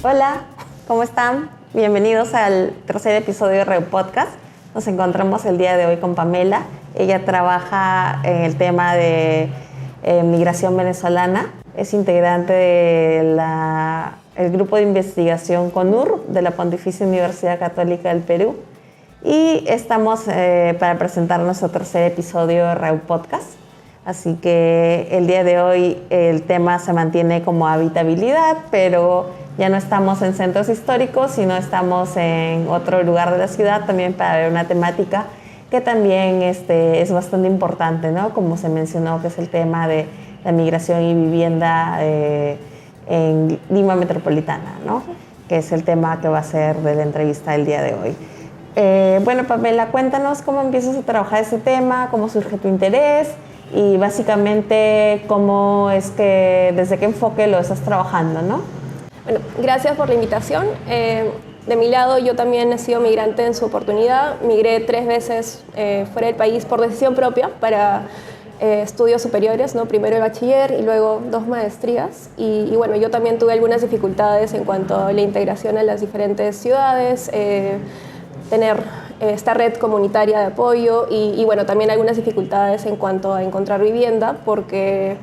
Hola, ¿cómo están? Bienvenidos al tercer episodio de Reu Podcast. Nos encontramos el día de hoy con Pamela. Ella trabaja en el tema de migración venezolana. Es integrante del grupo de investigación CONUR de la Pontificia Universidad Católica del Perú. Y estamos para presentar nuestro tercer episodio de Reu Podcast. Así que el día de hoy el tema se mantiene como habitabilidad, pero ya no estamos en centros históricos, sino estamos en otro lugar de la ciudad también para ver una temática que también es bastante importante, ¿no? Como se mencionó, que es el tema de la migración y vivienda en Lima Metropolitana, ¿no? Que es el tema que va a ser de la entrevista del día de hoy. Bueno, Pamela, cuéntanos cómo empiezas a trabajar ese tema, cómo surge tu interés y básicamente cómo es que, desde qué enfoque lo estás trabajando, ¿no? Bueno, gracias por la invitación. De mi lado, yo también he sido migrante en su oportunidad. Migré 3 veces fuera del país por decisión propia para estudios superiores, ¿no? Primero el bachiller y luego 2 maestrías. Y bueno, yo también tuve algunas dificultades en cuanto a la integración a las diferentes ciudades, tener esta red comunitaria de apoyo y bueno, también algunas dificultades en cuanto a encontrar vivienda, porque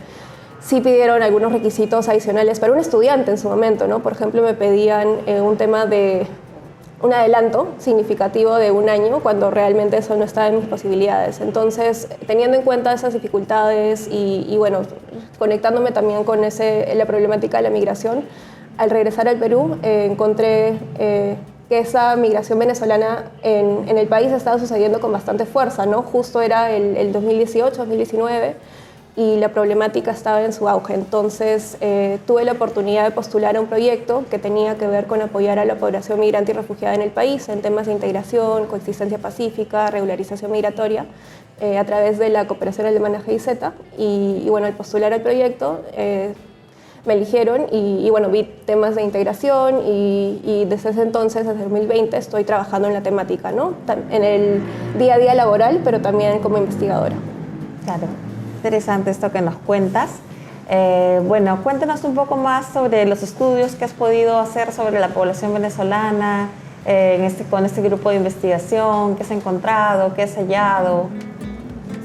sí pidieron algunos requisitos adicionales para un estudiante en su momento, ¿no? Por ejemplo, me pedían un tema de un adelanto significativo de 1 año, cuando realmente eso no estaba en mis posibilidades. Entonces, teniendo en cuenta esas dificultades y bueno, conectándome también con la problemática de la migración, al regresar al Perú encontré que esa migración venezolana en el país estaba sucediendo con bastante fuerza, ¿no? Justo era el 2018, 2019, y la problemática estaba en su auge. Entonces tuve la oportunidad de postular a un proyecto que tenía que ver con apoyar a la población migrante y refugiada en el país en temas de integración, coexistencia pacífica, regularización migratoria, a través de la cooperación alemana GIZ. Y bueno, al postular al proyecto me eligieron y bueno, vi temas de integración y desde ese entonces, desde 2020, estoy trabajando en la temática, ¿no? En el día a día laboral, pero también como investigadora. Claro, interesante esto que nos cuentas. Bueno, cuéntanos un poco más sobre los estudios que has podido hacer sobre la población venezolana con este grupo de investigación, qué has encontrado, qué has hallado.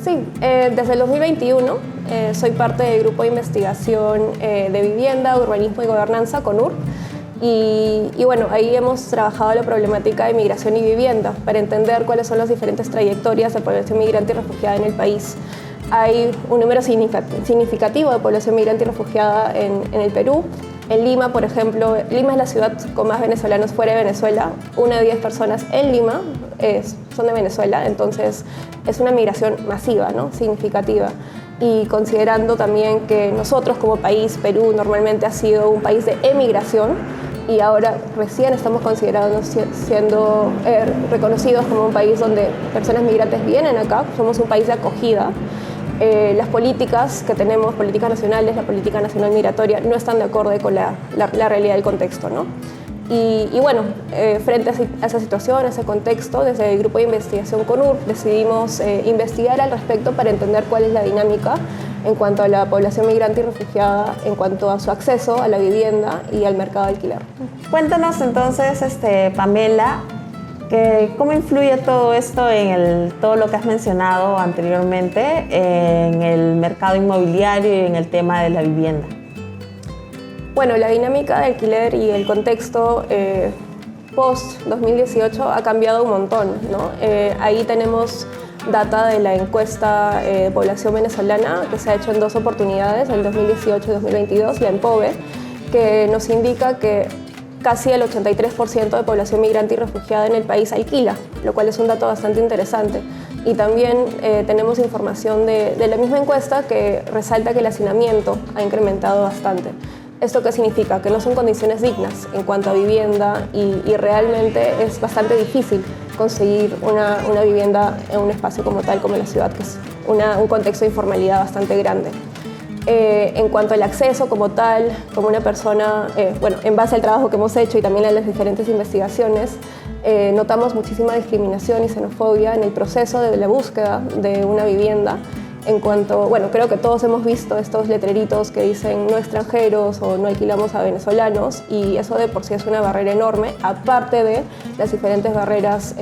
Sí, desde el 2021 soy parte del grupo de investigación de vivienda, urbanismo y gobernanza, CONUR. Y bueno, ahí hemos trabajado la problemática de migración y vivienda para entender cuáles son las diferentes trayectorias de población migrante y refugiada en el país. Hay un número significativo de población migrante y refugiada en el Perú. En Lima, por ejemplo, Lima es la ciudad con más venezolanos fuera de Venezuela. 1 de 10 personas en Lima son de Venezuela, entonces es una migración masiva, ¿no? Significativa. Y considerando también que nosotros como país, Perú, normalmente ha sido un país de emigración y ahora recién estamos considerados siendo reconocidos como un país donde personas migrantes vienen acá, somos un país de acogida. Las políticas que tenemos, políticas nacionales, la política nacional migratoria, no están de acuerdo con la realidad del contexto, ¿no? Y bueno, frente a esa situación, a ese contexto, desde el grupo de investigación CONUR decidimos investigar al respecto para entender cuál es la dinámica en cuanto a la población migrante y refugiada, en cuanto a su acceso a la vivienda y al mercado de alquiler. Cuéntanos entonces, Pamela, ¿cómo influye todo esto en todo lo que has mencionado anteriormente en el mercado inmobiliario y en el tema de la vivienda? Bueno, la dinámica de alquiler y el contexto post-2018 ha cambiado un montón, ¿no? Ahí tenemos data de la encuesta de población venezolana que se ha hecho en 2 oportunidades, en 2018 y 2022, la ENPOVE, que nos indica que casi el 83% de población migrante y refugiada en el país alquila, lo cual es un dato bastante interesante. Y también tenemos información de la misma encuesta que resalta que el hacinamiento ha incrementado bastante. ¿Esto qué significa? Que no son condiciones dignas en cuanto a vivienda y realmente es bastante difícil conseguir una vivienda en un espacio como tal, como la ciudad, que es un contexto de informalidad bastante grande. En cuanto al acceso como tal, como una persona, bueno, en base al trabajo que hemos hecho y también a las diferentes investigaciones, notamos muchísima discriminación y xenofobia en el proceso de la búsqueda de una vivienda, En cuanto, bueno, creo que todos hemos visto estos letreritos que dicen no extranjeros o no alquilamos a venezolanos, y eso de por sí es una barrera enorme, aparte de las diferentes barreras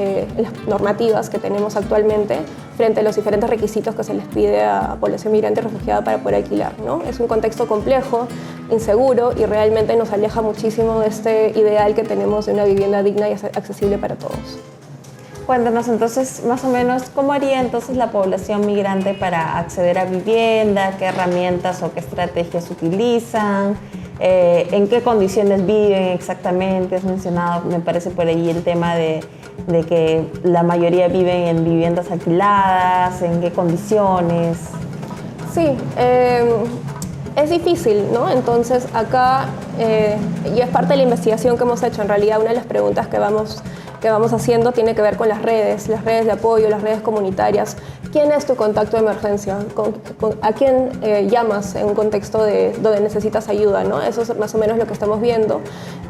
normativas que tenemos actualmente frente a los diferentes requisitos que se les pide a población migrante y refugiada para poder alquilar, ¿no? Es un contexto complejo, inseguro, y realmente nos aleja muchísimo de este ideal que tenemos de una vivienda digna y accesible para todos. Cuéntanos entonces, más o menos, ¿cómo haría entonces la población migrante para acceder a vivienda? ¿Qué herramientas o qué estrategias utilizan? ¿En qué condiciones viven exactamente? Has mencionado, me parece por ahí, el tema de que la mayoría viven en viviendas alquiladas. ¿En qué condiciones? Sí, es difícil, ¿no? Entonces acá, y es parte de la investigación que hemos hecho, en realidad una de las preguntas que vamos haciendo tiene que ver con las redes de apoyo, las redes comunitarias. ¿Quién es tu contacto de emergencia? ¿A quién llamas en un contexto donde necesitas ayuda, ¿no? Eso es más o menos lo que estamos viendo.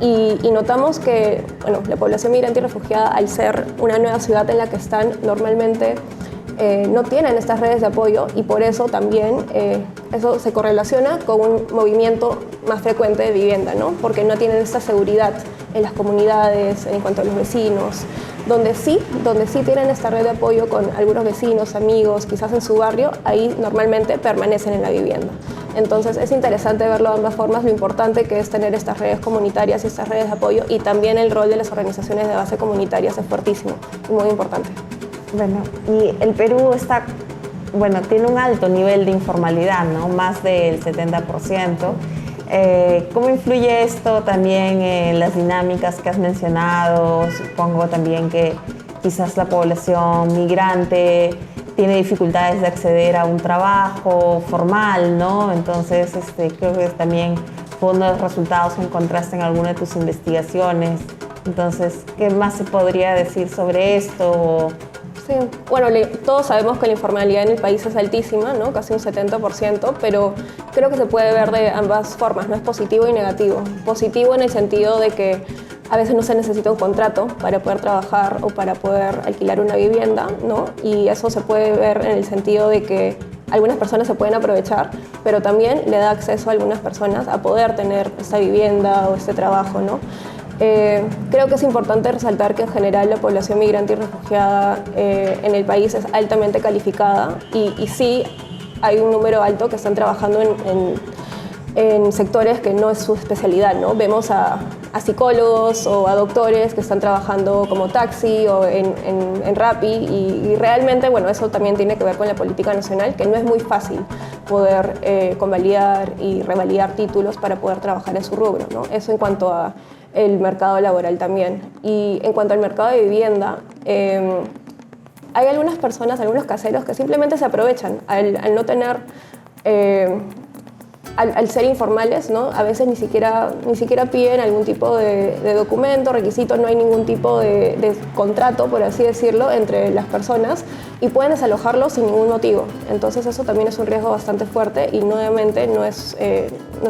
Y notamos que, bueno, la población migrante y refugiada, al ser una nueva ciudad en la que están, normalmente no tienen estas redes de apoyo, y por eso también eso se correlaciona con un movimiento más frecuente de vivienda, ¿no? Porque no tienen esta seguridad en las comunidades, en cuanto a los vecinos, donde sí tienen esta red de apoyo con algunos vecinos, amigos, quizás en su barrio, ahí normalmente permanecen en la vivienda. Entonces es interesante verlo de ambas formas, lo importante que es tener estas redes comunitarias y estas redes de apoyo, y también el rol de las organizaciones de base comunitarias es fuertísimo y muy importante. Bueno, y el Perú tiene un alto nivel de informalidad, ¿no? Más del 70%. ¿Cómo influye esto también en las dinámicas que has mencionado? Supongo también que quizás la población migrante tiene dificultades de acceder a un trabajo formal, ¿no? Entonces, creo que también fue uno de los resultados que encontraste en alguna de tus investigaciones. Entonces, ¿qué más se podría decir sobre esto? Sí, bueno, todos sabemos que la informalidad en el país es altísima, ¿no? Casi un 70%, pero creo que se puede ver de ambas formas, ¿no? Es positivo y negativo. Positivo en el sentido de que a veces no se necesita un contrato para poder trabajar o para poder alquilar una vivienda, ¿no? Y eso se puede ver en el sentido de que algunas personas se pueden aprovechar, pero también le da acceso a algunas personas a poder tener esta vivienda o este trabajo, ¿no? Creo que es importante resaltar que en general la población migrante y refugiada en el país es altamente calificada, y sí hay un número alto que están trabajando en sectores que no es su especialidad, ¿no? Vemos a psicólogos o a doctores que están trabajando como taxi o en Rappi, y realmente, bueno, eso también tiene que ver con la política nacional, que no es muy fácil poder convalidar y revalidar títulos para poder trabajar en su rubro, ¿no? Eso en cuanto a el mercado laboral también. Y en cuanto al mercado de vivienda, hay algunas personas, algunos caseros que simplemente se aprovechan al no tener, al ser informales, ¿no? A veces ni siquiera piden algún tipo de documento, requisito, no hay ningún tipo de contrato, por así decirlo, entre las personas, y pueden desalojarlo sin ningún motivo. Entonces eso también es un riesgo bastante fuerte, y nuevamente no es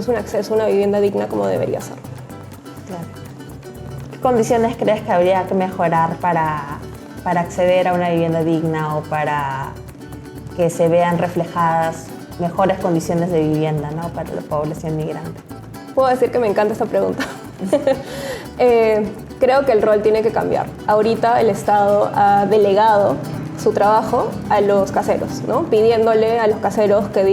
un acceso a una vivienda digna como debería ser. Claro. ¿Qué condiciones crees que habría que mejorar para acceder a una vivienda digna o para que se vean reflejadas mejores condiciones de vivienda, ¿no? Para la población migrante? Puedo decir que me encanta esta pregunta. Creo que el rol tiene que cambiar. Ahorita el Estado ha delegado su trabajo a los caseros, ¿no? Pidiéndole a los caseros que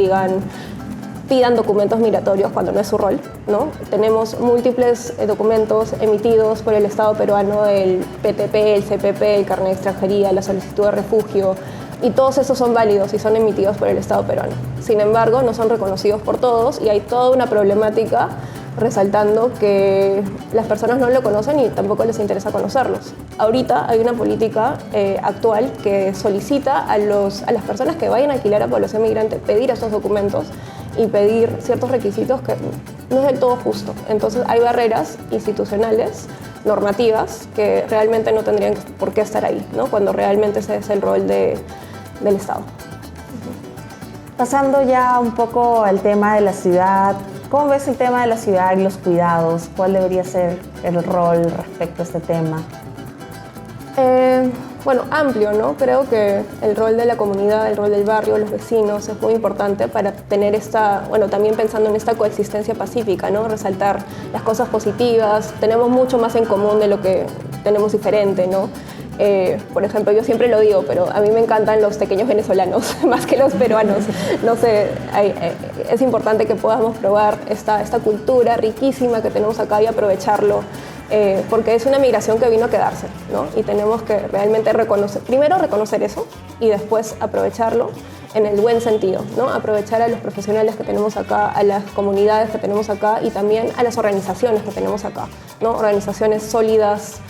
pidan documentos migratorios cuando no es su rol, ¿no? Tenemos múltiples documentos emitidos por el Estado peruano, el PTP, el CPP, el carnet de extranjería, la solicitud de refugio, y todos esos son válidos y son emitidos por el Estado peruano. Sin embargo, no son reconocidos por todos, y hay toda una problemática resaltando que las personas no lo conocen y tampoco les interesa conocerlos. Ahorita hay una política actual que solicita a las personas que vayan a alquilar a población migrante pedir esos documentos y pedir ciertos requisitos que no es del todo justo. Entonces hay barreras institucionales, normativas, que realmente no tendrían por qué estar ahí, ¿no? Cuando realmente ese es el rol del Estado. Pasando ya un poco al tema de la ciudad, ¿cómo ves el tema de la ciudad y los cuidados? ¿Cuál debería ser el rol respecto a este tema? bueno, amplio, ¿no? Creo que el rol de la comunidad, el rol del barrio, los vecinos es muy importante para tener también pensando en esta coexistencia pacífica, ¿no? Resaltar las cosas positivas, tenemos mucho más en común de lo que tenemos diferente, ¿no? Por ejemplo, yo siempre lo digo, pero a mí me encantan los pequeños venezolanos más que los peruanos. No sé, es importante que podamos probar esta cultura riquísima que tenemos acá y aprovecharlo, porque es una migración que vino a quedarse, ¿no? Y tenemos que realmente primero reconocer eso y después aprovecharlo en el buen sentido, ¿no? Aprovechar a los profesionales que tenemos acá, a las comunidades que tenemos acá y también a las organizaciones que tenemos acá, ¿no? Organizaciones sólidas,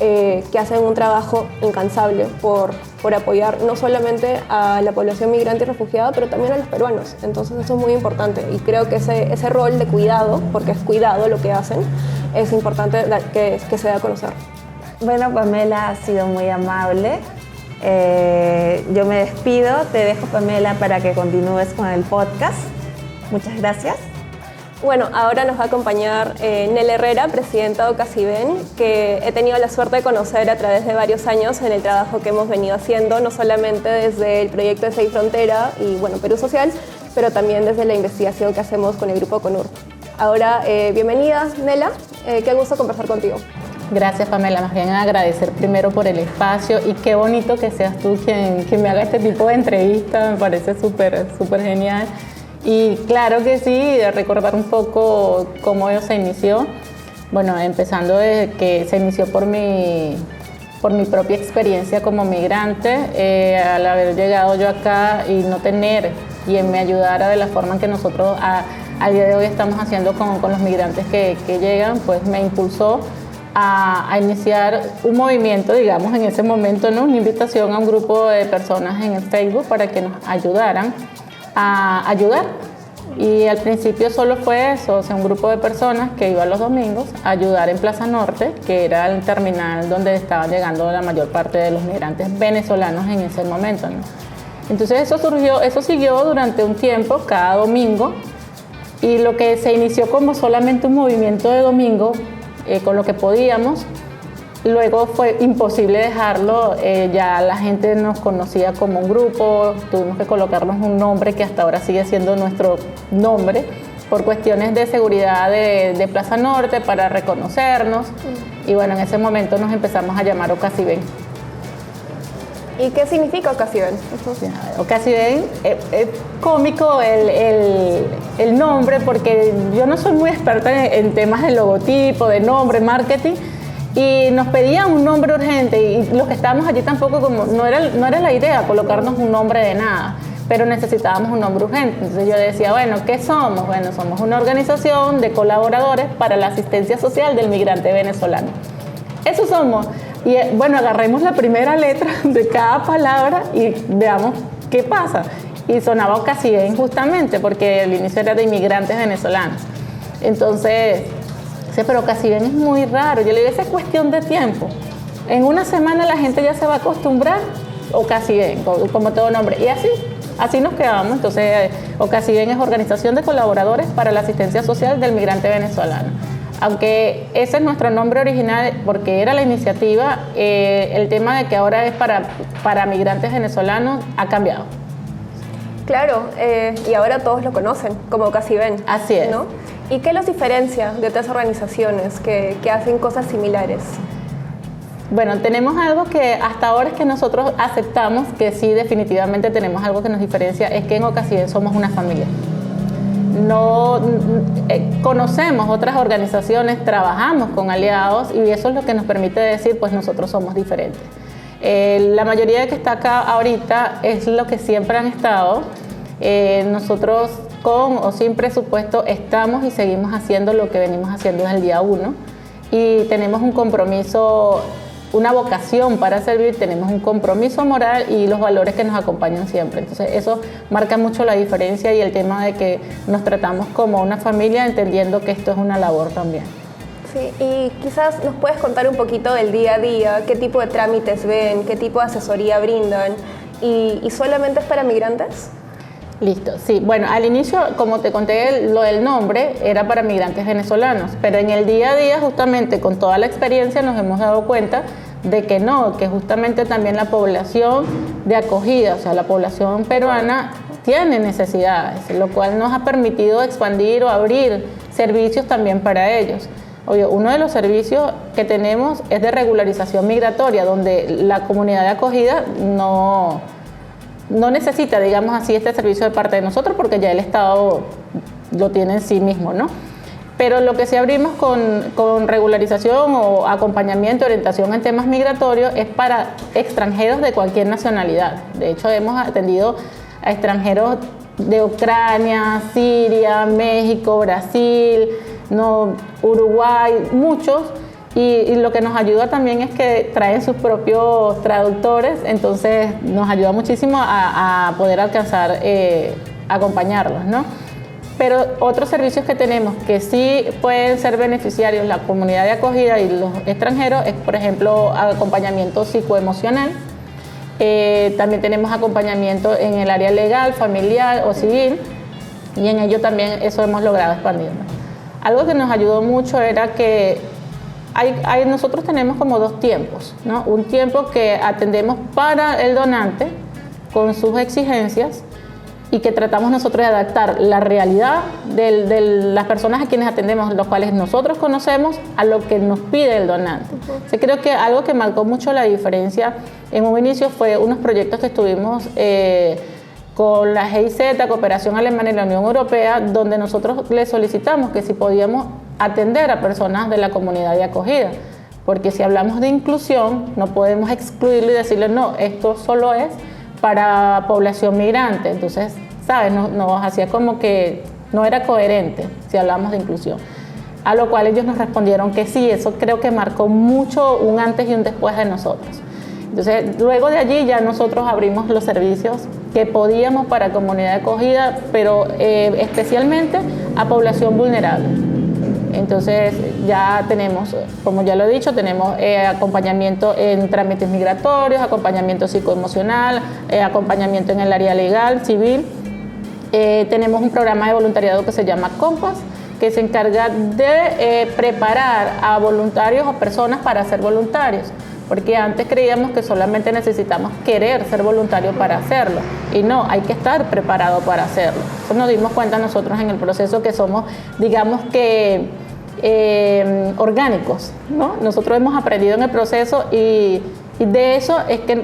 que hacen un trabajo incansable por apoyar no solamente a la población migrante y refugiada, pero también a los peruanos. Entonces eso es muy importante y creo que ese rol de cuidado, porque es cuidado lo que hacen, es importante que se dé a conocer. Bueno, Pamela, ha sido muy amable. Yo me despido, te dejo, Pamela, para que continúes con el podcast. Muchas gracias. Bueno, ahora nos va a acompañar Nel Herrera, presidenta de Ocasiben, que he tenido la suerte de conocer a través de varios años en el trabajo que hemos venido haciendo, no solamente desde el proyecto de Seis Frontera y Perú Social, pero también desde la investigación que hacemos con el grupo CONUR. Ahora, bienvenida, Nela, qué gusto conversar contigo. Gracias, Pamela. Más bien agradecer primero por el espacio y qué bonito que seas tú quien me haga este tipo de entrevista, me parece súper genial. Y claro que sí, recordar un poco cómo ello se inició. Bueno, empezando desde que se inició por mi propia experiencia como migrante, al haber llegado yo acá y no tener quien me ayudara de la forma en que nosotros al día de hoy estamos haciendo con los migrantes que llegan, pues me impulsó a iniciar un movimiento, digamos, en ese momento, ¿no? Una invitación a un grupo de personas en el Facebook para que nos ayudaran a ayudar. Y al principio solo fue eso, o sea, un grupo de personas que iba los domingos a ayudar en Plaza Norte, que era el terminal donde estaban llegando la mayor parte de los migrantes venezolanos en ese momento, ¿no? Entonces eso siguió durante un tiempo, cada domingo, y lo que se inició como solamente un movimiento de domingo, con lo que podíamos, luego fue imposible dejarlo, ya la gente nos conocía como un grupo, tuvimos que colocarnos un nombre que hasta ahora sigue siendo nuestro nombre, por cuestiones de seguridad de Plaza Norte, para reconocernos, y bueno, en ese momento nos empezamos a llamar Ocasiben. ¿Y qué significa Ocasiben? Ocasiben, es cómico el nombre, porque yo no soy muy experta en temas de logotipo, de nombre, marketing, y nos pedían un nombre urgente y los que estábamos allí tampoco, como no era la idea colocarnos un nombre de nada, pero necesitábamos un nombre urgente. Entonces yo decía, bueno, ¿qué somos? Bueno, somos una organización de colaboradores para la asistencia social del migrante venezolano. Eso somos. Y bueno, agarremos la primera letra de cada palabra y veamos qué pasa. Y sonaba Ocasiben justamente porque el inicio era de inmigrantes venezolanos. Entonces, pero Ocasiben es muy raro. Yo le digo, esa es cuestión de tiempo. En una semana la gente ya se va a acostumbrar Ocasiben, como todo nombre. Y así nos quedamos. Entonces, Ocasiben es Organización de Colaboradores para la Asistencia Social del Migrante Venezolano. Aunque ese es nuestro nombre original, porque era la iniciativa, el tema de que ahora es para migrantes venezolanos ha cambiado. Claro, y ahora todos lo conocen como Ocasiben. Así es. ¿No? ¿Y qué los diferencia de otras organizaciones que hacen cosas similares? Bueno, tenemos algo que hasta ahora es que nosotros aceptamos que sí, definitivamente tenemos algo que nos diferencia, es que en Ocasiben somos una familia. No conocemos otras organizaciones, trabajamos con aliados y eso es lo que nos permite decir, pues nosotros somos diferentes. La mayoría de que está acá ahorita es lo que siempre han estado. Nosotros con o sin presupuesto estamos y seguimos haciendo lo que venimos haciendo desde el día 1 y tenemos un compromiso, una vocación para servir, tenemos un compromiso moral y los valores que nos acompañan siempre. Entonces eso marca mucho la diferencia y el tema de que nos tratamos como una familia, entendiendo que esto es una labor también. Sí, y quizás nos puedes contar un poquito del día a día, qué tipo de trámites ven, qué tipo de asesoría brindan y solamente es para migrantes. Listo, sí. Bueno, al inicio, como te conté, lo del nombre era para migrantes venezolanos, pero en el día a día, justamente con toda la experiencia, nos hemos dado cuenta de que no, que justamente también la población de acogida, o sea, la población peruana tiene necesidades, lo cual nos ha permitido expandir o abrir servicios también para ellos. Oye, uno de los servicios que tenemos es de regularización migratoria, donde la comunidad de acogida no necesita, digamos así, este servicio de parte de nosotros porque ya el Estado lo tiene en sí mismo, ¿no? Pero lo que sí abrimos con regularización o acompañamiento, orientación en temas migratorios es para extranjeros de cualquier nacionalidad. De hecho, hemos atendido a extranjeros de Ucrania, Siria, México, Brasil, Uruguay, muchos. Y lo que nos ayuda también es que traen sus propios traductores, entonces nos ayuda muchísimo a poder alcanzar, acompañarlos, ¿no? Pero otros servicios que tenemos que sí pueden ser beneficiarios la comunidad de acogida y los extranjeros es, por ejemplo, acompañamiento psicoemocional. También tenemos acompañamiento en el área legal, familiar o civil, y en ello también eso hemos logrado expandirnos. Algo que nos ayudó mucho era que nosotros tenemos como dos tiempos, ¿no? Un tiempo que atendemos para el donante con sus exigencias y que tratamos nosotros de adaptar la realidad de las personas a quienes atendemos, los cuales nosotros conocemos, a lo que nos pide el donante. Creo que algo que marcó mucho la diferencia en un inicio fue unos proyectos que estuvimos con la GIZ, Cooperación Alemana y la Unión Europea, donde nosotros les solicitamos que si podíamos atender a personas de la comunidad de acogida, porque si hablamos de inclusión no podemos excluirlo y decirle no, esto solo es para población migrante. Entonces, ¿sabes? Nos hacía como que no era coherente si hablamos de inclusión. A lo cual ellos nos respondieron que sí, eso creo que marcó mucho un antes y un después de nosotros. Entonces, luego de allí ya nosotros abrimos los servicios que podíamos para comunidad de acogida, pero especialmente a población vulnerable. Entonces ya tenemos, como ya lo he dicho, tenemos acompañamiento en trámites migratorios, acompañamiento psicoemocional, acompañamiento en el área legal, civil. Tenemos un programa de voluntariado que se llama Compass, que se encarga de preparar a voluntarios o personas para ser voluntarios. Porque antes creíamos que solamente necesitamos querer ser voluntario para hacerlo. Y no, hay que estar preparado para hacerlo. Entonces nos dimos cuenta nosotros en el proceso que somos, digamos que, orgánicos, ¿no? Nosotros hemos aprendido en el proceso y de eso es que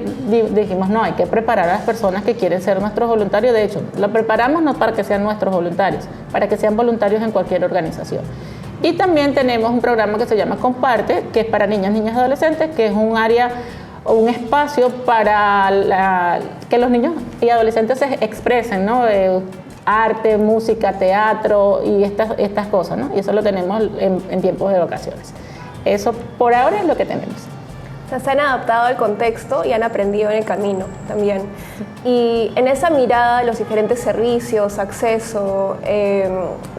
dijimos, no, hay que preparar a las personas que quieren ser nuestros voluntarios. De hecho, lo preparamos no para que sean nuestros voluntarios, para que sean voluntarios en cualquier organización. Y también tenemos un programa que se llama Comparte, que es para niñas y adolescentes, que es un área o un espacio para que los niños y adolescentes se expresen, ¿no? Arte, música, teatro y estas cosas, ¿no? Y eso lo tenemos en tiempos de vacaciones. Eso por ahora es lo que tenemos. O sea, se han adaptado al contexto y han aprendido en el camino también. Y en esa mirada, los diferentes servicios, acceso,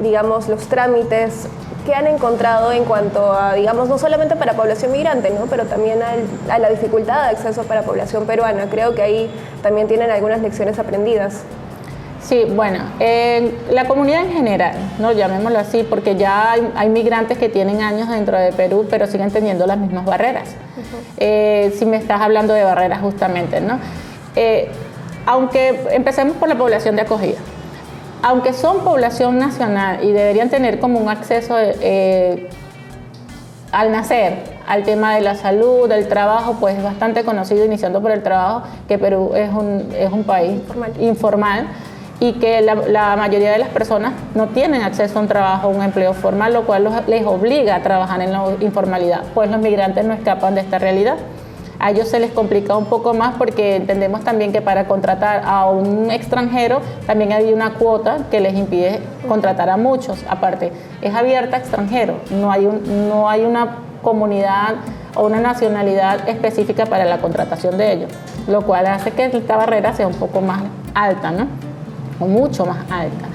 digamos, los trámites, ¿qué han encontrado en cuanto a, digamos, no solamente para población migrante, ¿no? Pero también a la dificultad de acceso para población peruana? Creo que ahí también tienen algunas lecciones aprendidas. Sí, bueno, la comunidad en general, ¿no? Llamémoslo así, porque ya hay migrantes que tienen años dentro de Perú, pero siguen teniendo las mismas barreras. Si me estás hablando de barreras justamente, ¿no? Aunque empecemos por la población de acogida. Aunque son población nacional y deberían tener como un acceso al nacer al tema de la salud, del trabajo, pues es bastante conocido, iniciando por el trabajo, que Perú es un país informal y que la mayoría de las personas no tienen acceso a un trabajo, a un empleo formal, lo cual les obliga a trabajar en la informalidad, pues los migrantes no escapan de esta realidad. A ellos se les complica un poco más porque entendemos también que para contratar a un extranjero también hay una cuota que les impide contratar a muchos. Aparte, es abierta a extranjeros, no hay una comunidad o una nacionalidad específica para la contratación de ellos, lo cual hace que esta barrera sea un poco más alta, ¿no? O mucho más alta.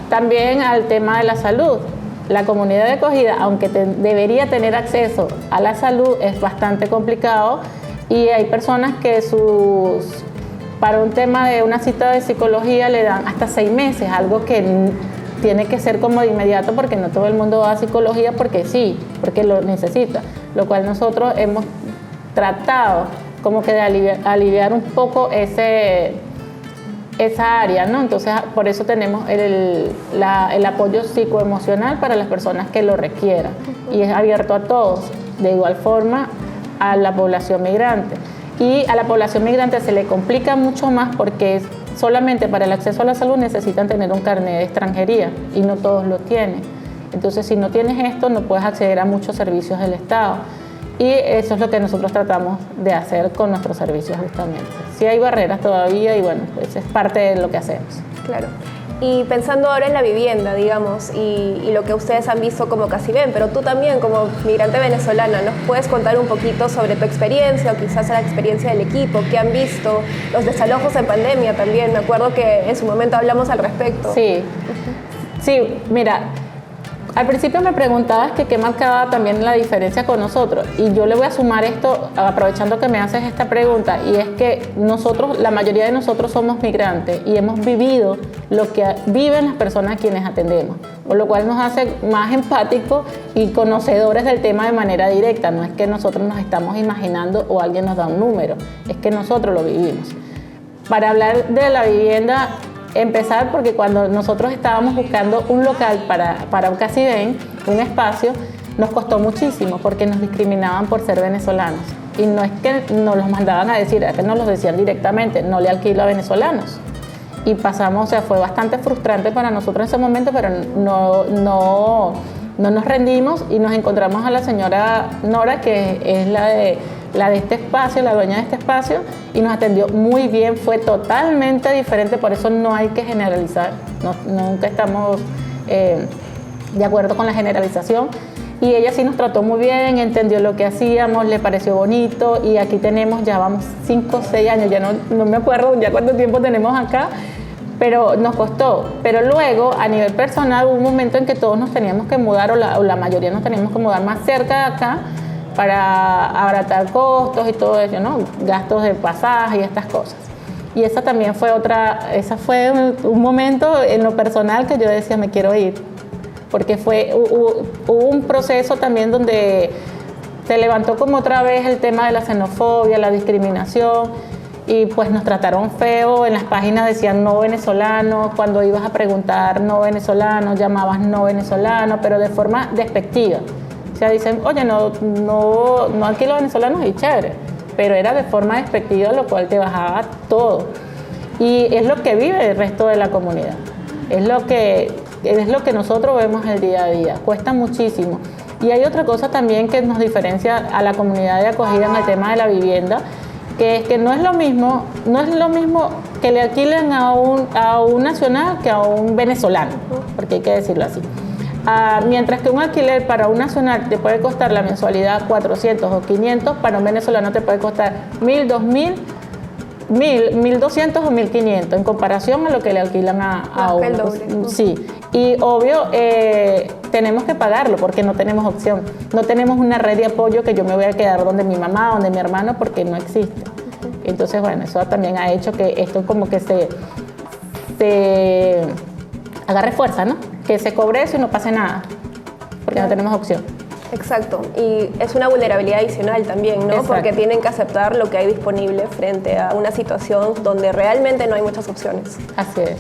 También al tema de la salud. La comunidad de acogida, aunque debería tener acceso a la salud, es bastante complicado y hay personas que para un tema de una cita de psicología le dan hasta 6 meses, algo que tiene que ser como de inmediato porque no todo el mundo va a psicología porque sí, porque lo necesita, lo cual nosotros hemos tratado como que de aliviar un poco esa área, ¿no? Entonces, por eso tenemos el apoyo psicoemocional para las personas que lo requieran y es abierto a todos, de igual forma a la población migrante. Y a la población migrante se le complica mucho más porque solamente para el acceso a la salud necesitan tener un carnet de extranjería y no todos lo tienen. Entonces, si no tienes esto, no puedes acceder a muchos servicios del Estado. Y eso es lo que nosotros tratamos de hacer con nuestros servicios justamente. Sí hay barreras todavía y bueno, pues es parte de lo que hacemos. Claro. Y pensando ahora en la vivienda, digamos, y lo que ustedes han visto como Casiben, pero tú también como migrante venezolana, ¿nos puedes contar un poquito sobre tu experiencia o quizás la experiencia del equipo? ¿Qué han visto? Los desalojos en pandemia también, me acuerdo que en su momento hablamos al respecto. Sí, sí, mira, al principio me preguntabas que qué marcaba también la diferencia con nosotros y yo le voy a sumar esto aprovechando que me haces esta pregunta y es que nosotros, la mayoría de nosotros somos migrantes y hemos vivido lo que viven las personas a quienes atendemos, por lo cual nos hace más empáticos y conocedores del tema de manera directa. No es que nosotros nos estamos imaginando o alguien nos da un número, es que nosotros lo vivimos. Para hablar de la vivienda, empezar porque cuando nosotros estábamos buscando un local para un Casiben, un espacio, nos costó muchísimo porque nos discriminaban por ser venezolanos. Y no es que nos los mandaban a decir, es que nos los decían directamente, no le alquilo a venezolanos. Y pasamos, o sea, fue bastante frustrante para nosotros en ese momento, pero no nos rendimos y nos encontramos a la señora Nora, que es la de este espacio, la dueña de este espacio, y nos atendió muy bien, fue totalmente diferente, por eso no hay que generalizar, nunca estamos de acuerdo con la generalización, y ella sí nos trató muy bien, entendió lo que hacíamos, le pareció bonito, y aquí tenemos, ya vamos 5 o 6 años, ya no me acuerdo ya cuánto tiempo tenemos acá, pero nos costó. Pero luego, a nivel personal, hubo un momento en que todos nos teníamos que mudar, o la mayoría nos teníamos que mudar más cerca de acá, para abaratar costos y todo eso, ¿no? Gastos de pasaje y estas cosas. Y esa también fue fue un momento en lo personal que yo decía, me quiero ir, porque hubo un proceso también donde se levantó como otra vez el tema de la xenofobia, la discriminación, y pues nos trataron feo, en las páginas decían no venezolanos, cuando ibas a preguntar no venezolanos, llamabas no venezolanos, pero de forma despectiva. O sea, dicen, oye, no alquilo venezolanos y chévere, pero era de forma despectiva, lo cual te bajaba todo. Y es lo que vive el resto de la comunidad, es lo que nosotros vemos el día a día, cuesta muchísimo. Y hay otra cosa también que nos diferencia a la comunidad de acogida en el tema de la vivienda, que es que no es lo mismo que le alquilen a un nacional que a un venezolano, porque hay que decirlo así. Mientras que un alquiler para un nacional te puede costar la mensualidad 400 o 500, para un venezolano te puede costar 1.000, 2.000, 1.200 o 1.500 en comparación a lo que le alquilan a uno. El doble. Sí, y obvio tenemos que pagarlo porque no tenemos opción. No tenemos una red de apoyo que yo me voy a quedar donde mi mamá, donde mi hermano, porque no existe. Entonces, bueno, eso también ha hecho que esto como que se agarre fuerza, ¿no? Que se cobre eso y no pase nada, porque no tenemos opción. Exacto, y es una vulnerabilidad adicional también, ¿no? Exacto. Porque tienen que aceptar lo que hay disponible frente a una situación donde realmente no hay muchas opciones. Así es.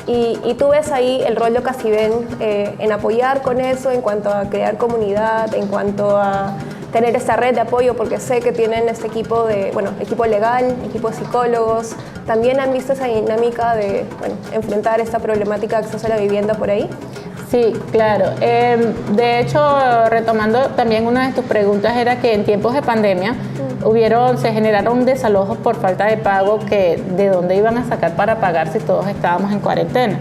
Y tú ves ahí el rol de Casiben en apoyar con eso, en cuanto a crear comunidad, en cuanto a tener esta red de apoyo, porque sé que tienen este equipo equipo legal, equipo de psicólogos. ¿También han visto esa dinámica de enfrentar esta problemática de acceso a la vivienda por ahí? Sí, claro. De hecho, retomando también una de tus preguntas, era que en tiempos de pandemia se generaron desalojos por falta de pago, que de dónde iban a sacar para pagar si todos estábamos en cuarentena.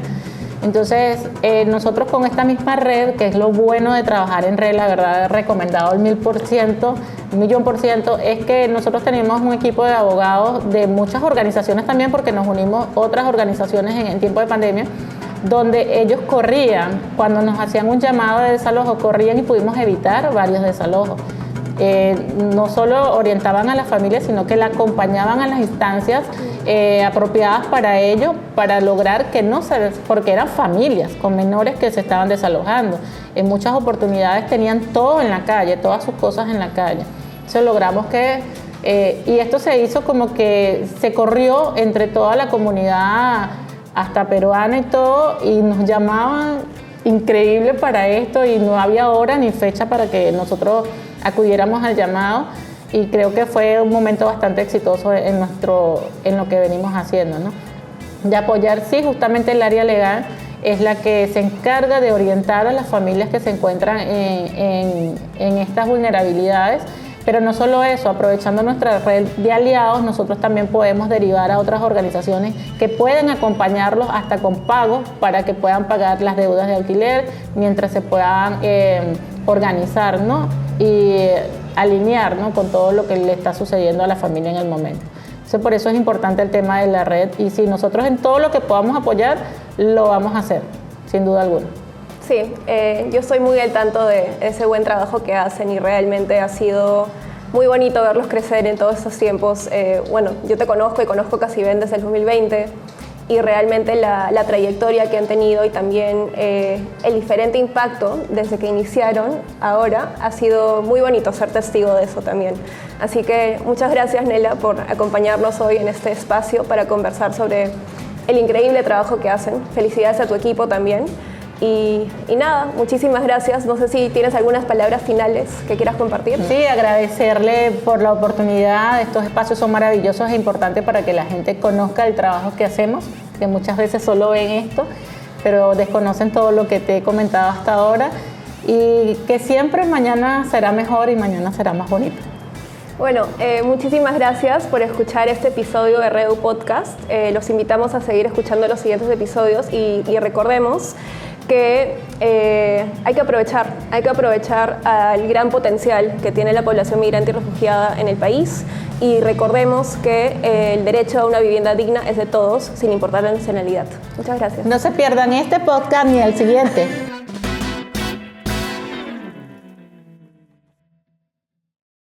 Entonces, nosotros con esta misma red, que es lo bueno de trabajar en red, la verdad, recomendado al 1.000%, 1.000.000%, es que nosotros tenemos un equipo de abogados de muchas organizaciones también, porque nos unimos otras organizaciones en tiempo de pandemia, donde ellos corrían, cuando nos hacían un llamado de desalojo, corrían y pudimos evitar varios desalojos. No solo orientaban a la familia, sino que la acompañaban a las instancias apropiadas para ello, para lograr que porque eran familias con menores que se estaban desalojando. En muchas oportunidades tenían todo en la calle, todas sus cosas en la calle. Entonces logramos que, y esto se hizo como que se corrió entre toda la comunidad, hasta peruana y todo, y nos llamaban increíble para esto y no había hora ni fecha para que nosotros acudiéramos al llamado, y creo que fue un momento bastante exitoso en lo que venimos haciendo, ¿no? De apoyar, sí, justamente el área legal es la que se encarga de orientar a las familias que se encuentran en estas vulnerabilidades, pero no solo eso, aprovechando nuestra red de aliados, nosotros también podemos derivar a otras organizaciones que pueden acompañarlos hasta con pagos para que puedan pagar las deudas de alquiler mientras se puedan organizar, ¿no? Y alinear, ¿no?, con todo lo que le está sucediendo a la familia en el momento. Entonces, por eso es importante el tema de la red, y sí, nosotros en todo lo que podamos apoyar, lo vamos a hacer, sin duda alguna. Sí, yo estoy muy al tanto de ese buen trabajo que hacen y realmente ha sido muy bonito verlos crecer en todos estos tiempos. Bueno, yo te conozco y conozco Casiven desde el 2020 y realmente la trayectoria que han tenido y también el diferente impacto desde que iniciaron ahora ha sido muy bonito ser testigo de eso también. Así que muchas gracias, Nela, por acompañarnos hoy en este espacio para conversar sobre el increíble trabajo que hacen. Felicidades a tu equipo también. Y nada, muchísimas gracias. No sé si tienes algunas palabras finales que quieras compartir. Sí, agradecerle por la oportunidad. Estos espacios son maravillosos e importantes para que la gente conozca el trabajo que hacemos, que muchas veces solo ven esto, pero desconocen todo lo que te he comentado hasta ahora, y que siempre mañana será mejor y mañana será más bonito. Bueno, muchísimas gracias por escuchar este episodio de REDU Podcast. Los invitamos a seguir escuchando los siguientes episodios y recordemos que hay que aprovechar al gran potencial que tiene la población migrante y refugiada en el país, y recordemos que el derecho a una vivienda digna es de todos, sin importar la nacionalidad. Muchas gracias. No se pierdan este podcast ni el siguiente.